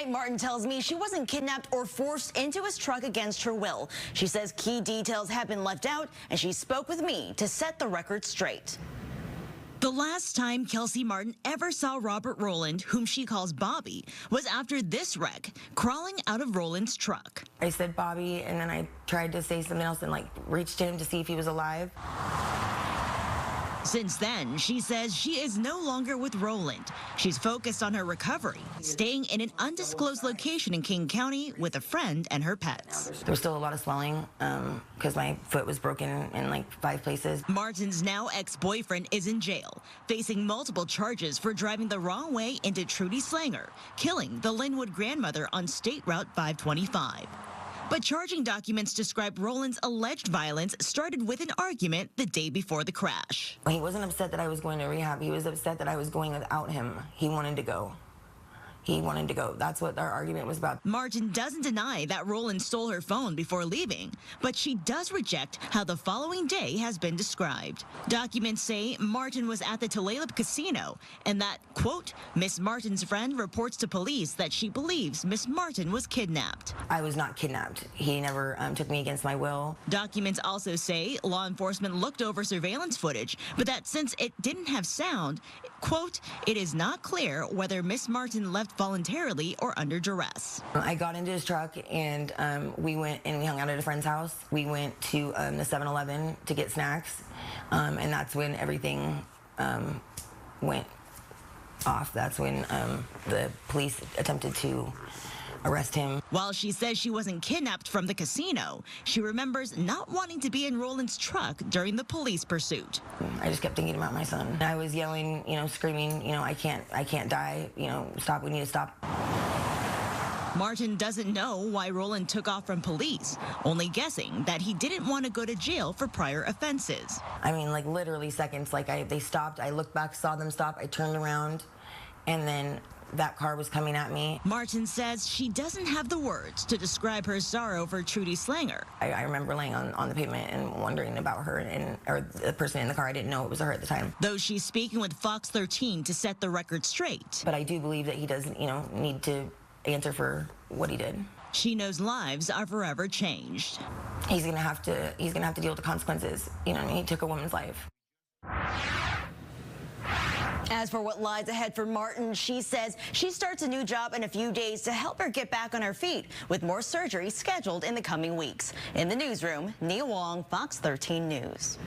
Tonight, Martin tells me she wasn't kidnapped or forced into his truck against her will. She says key details have been left out, and she spoke with me to set the record straight. The last time Kelsey Martin ever saw Robert Rowland, whom she calls Bobby, was after this wreck, crawling out of Rowland's truck. I said Bobby, and then I tried to say something else and reached him to see if he was alive. Since then, she says she is no longer with Rowland. She's focused on her recovery, staying in an undisclosed location in King County with a friend and her pets. There was still a lot of swelling because my foot was broken in 5 places. Martin's now ex-boyfriend is in jail, facing multiple charges for driving the wrong way into Trudy Slanger, killing the Linwood grandmother on State Route 525. But charging documents describe Rowland's alleged violence started with an argument the day before the crash. He wasn't upset that I was going to rehab. He was upset that I was going without him. He wanted to go. He wanted to go. That's what our argument was about. Martin doesn't deny that Rowland stole her phone before leaving, but she does reject how the following day has been described. Documents say Martin was at the Tulalip Casino and that, quote, Miss Martin's friend reports to police that she believes Miss Martin was kidnapped. I was not kidnapped. He never took me against my will. Documents also say law enforcement looked over surveillance footage, but that since it didn't have sound, quote, it is not clear whether Miss Martin left voluntarily or under duress. I got into his truck and we went and we hung out at a friend's house. We went to the 7-Eleven to get snacks, and that's when everything went off. That's when the police attempted to arrest him. While she says she wasn't kidnapped from the casino, she remembers not wanting to be in Rowland's truck during the police pursuit. I just kept thinking about my son. I was yelling, screaming, I can't die, stop, we need to stop. Martin doesn't know why Rowland took off from police, only guessing that he didn't want to go to jail for prior offenses. I mean, literally seconds, they stopped, I looked back, saw them stop, I turned around, and then that car was coming at me. Martin says she doesn't have the words to describe her sorrow for Trudy Slanger. I remember laying on the pavement and wondering about her or the person in the car. I didn't know it was her at the time. Though she's speaking with Fox 13 to set the record straight. But I do believe that he doesn't, need to answer for what he did. She knows lives are forever changed. He's gonna have to deal with the consequences. He took a woman's life. As for what lies ahead for Martin, she says she starts a new job in a few days to help her get back on her feet, with more surgery scheduled in the coming weeks. In the newsroom, Nia Wong, Fox 13 News.